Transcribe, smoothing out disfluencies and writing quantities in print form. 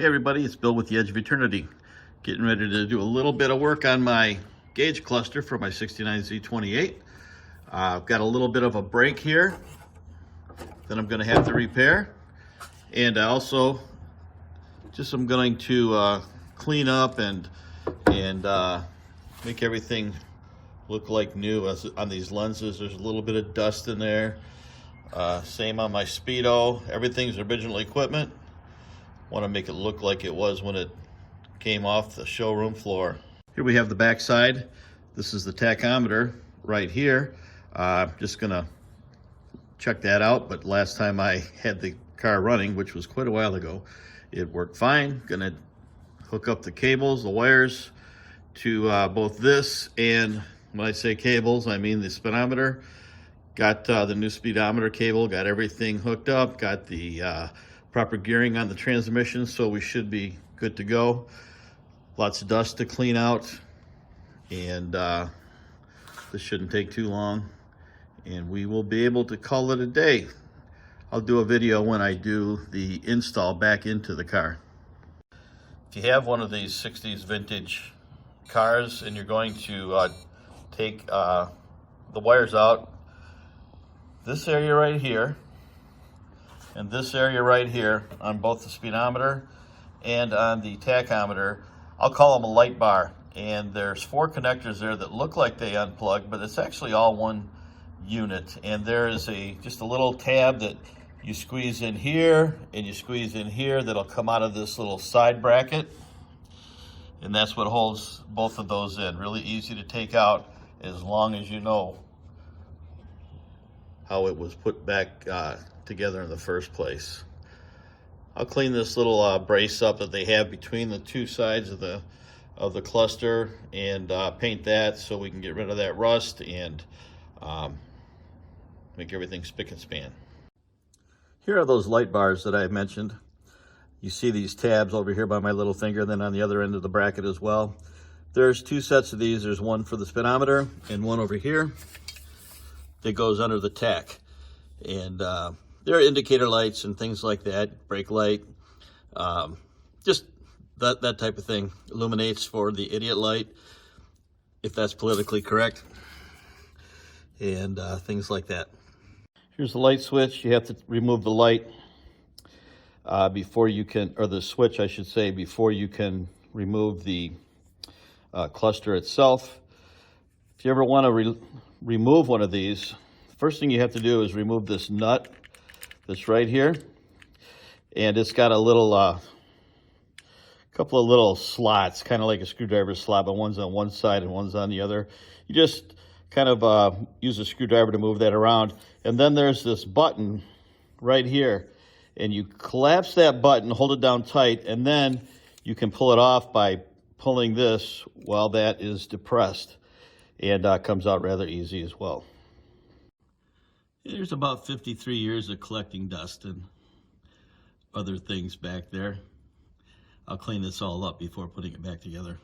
Hey everybody, it's Bill with the Edge of Eternity. Getting ready to do a little bit of work on my gauge cluster for my 69 Z28. I've got a little bit of a break here that I'm going to have to repair. And I also I'm going to clean up and make everything look like new. On these lenses, there's a little bit of dust in there. Same on my Speedo. Everything's original equipment. Want to make it look like it was when it came off the showroom floor. Here we have the back side. This is the tachometer right here. Just gonna check that out, but last time I had the car running, which was quite a while ago, it worked fine. Gonna hook up the cables, the wires to both this, and when I say cables, I mean the speedometer. Got the new speedometer cable, got everything hooked up, got the proper gearing on the transmission, so we should be good to go. Lots of dust to clean out, and this shouldn't take too long, and we will be able to call it a day. I'll do a video when I do the install back into the car. If you have one of these 60s vintage cars and you're going to take the wires out, this area right here and this area right here on both the speedometer and on the tachometer, I'll call them a light bar, and there's 4 connectors there that look like they unplug, but it's actually all one unit. And there is just a little tab that you squeeze in here and you squeeze in here that'll come out of this little side bracket, and that's what holds both of those in. Really easy to take out as long as you know how it was put back together in the first place. I'll clean this little brace up that they have between the two sides of the cluster and paint that so we can get rid of that rust and make everything spick and span. Here are those light bars that I mentioned. You see these tabs over here by my little finger, then on the other end of the bracket as well. There's 2 sets of these. There's one for the speedometer and one over here that goes under the tach. And there are indicator lights and things like that, brake light, just that type of thing. Illuminates for the idiot light, if that's politically correct, and things like that. Here's the light switch. You have to remove the light before you can, or the switch I should say, before you can remove the cluster itself. If you ever want to remove one of these, first thing you have to do is remove this nut that's right here, and it's got a little couple of little slots, kind of like a screwdriver slot, but one's on one side and one's on the other. You just kind of use a screwdriver to move that around, and then there's this button right here, and you collapse that button, hold it down tight, and then you can pull it off by pulling this while that is depressed, and comes out rather easy as well. There's about 53 years of collecting dust and other things back there. I'll clean this all up before putting it back together.